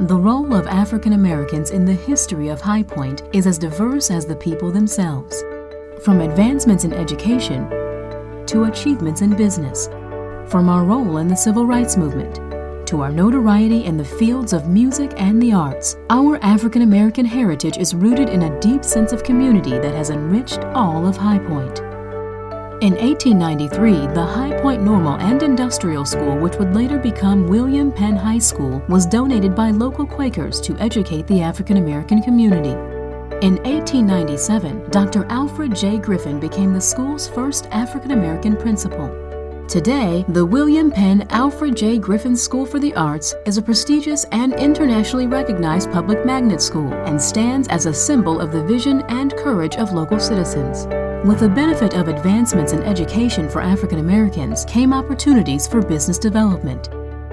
The role of African Americans in the history of High Point is as diverse as the people themselves. From advancements in education to achievements in business, from our role in the civil rights movement to our notoriety in the fields of music and the arts, our African American heritage is rooted in a deep sense of community that has enriched all of High Point. In 1893, the High Point Normal and Industrial School, which would later become William Penn High School, was donated by local Quakers to educate the African American community. In 1897, Dr. Alfred J. Griffin became the school's first African American principal. Today, the William Penn Alfred J. Griffin School for the Arts is a prestigious and internationally recognized public magnet school and stands as a symbol of the vision and courage of local citizens. With the benefit of advancements in education for African Americans came opportunities for business development.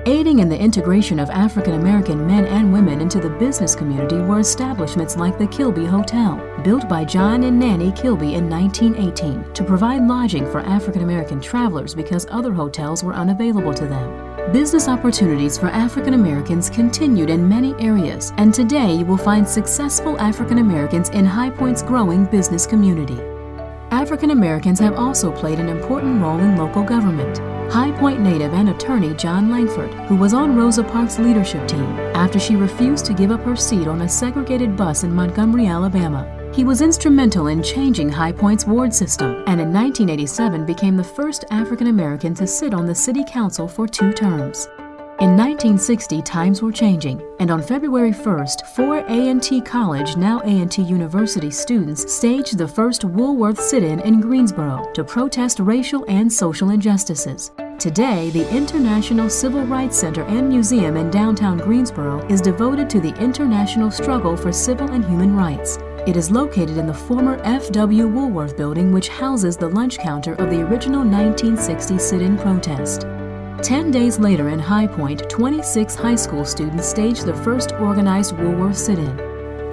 Aiding in the integration of African American men and women into the business community were establishments like the Kilby Hotel, built by John and Nanny Kilby in 1918 to provide lodging for African American travelers because other hotels were unavailable to them. Business opportunities for African Americans continued in many areas, and today you will find successful African Americans in High Point's growing business community. African Americans have also played an important role in local government. High Point native and attorney John Langford, who was on Rosa Parks' leadership team after she refused to give up her seat on a segregated bus in Montgomery, Alabama. He was instrumental in changing High Point's ward system and in 1987 became the first African American to sit on the city council for 2 terms. In 1960, times were changing, and on February 1st, 4 A&T College, now A&T University students staged the first Woolworth sit-in in Greensboro to protest racial and social injustices. Today, the International Civil Rights Center and Museum in downtown Greensboro is devoted to the international struggle for civil and human rights. It is located in the former F.W. Woolworth building, which houses the lunch counter of the original 1960 sit-in protest. 10 days later in High Point, 26 high school students staged the first organized Woolworth sit-in.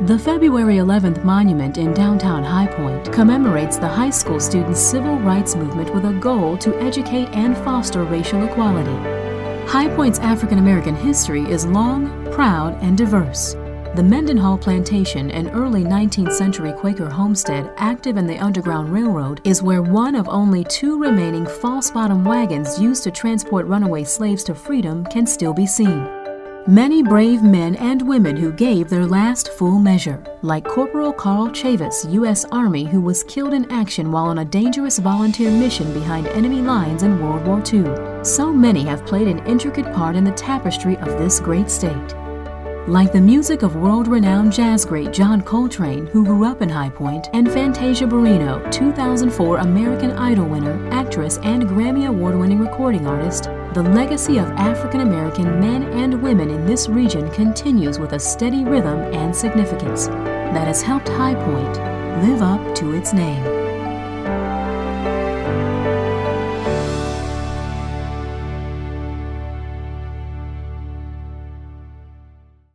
The February 11th monument in downtown High Point commemorates the high school students' civil rights movement with a goal to educate and foster racial equality. High Point's African American history is long, proud, and diverse. The Mendenhall Plantation, an early 19th century Quaker homestead active in the Underground Railroad, is where one of only 2 remaining false-bottom wagons used to transport runaway slaves to freedom can still be seen. Many brave men and women who gave their last full measure, like Corporal Carl Chavis, U.S. Army, who was killed in action while on a dangerous volunteer mission behind enemy lines in World War II. So many have played an intricate part in the tapestry of this great state. Like the music of world-renowned jazz great John Coltrane, who grew up in High Point, and Fantasia Barrino, 2004 American Idol winner, actress, and Grammy Award-winning recording artist, the legacy of African American men and women in this region continues with a steady rhythm and significance that has helped High Point live up to its name.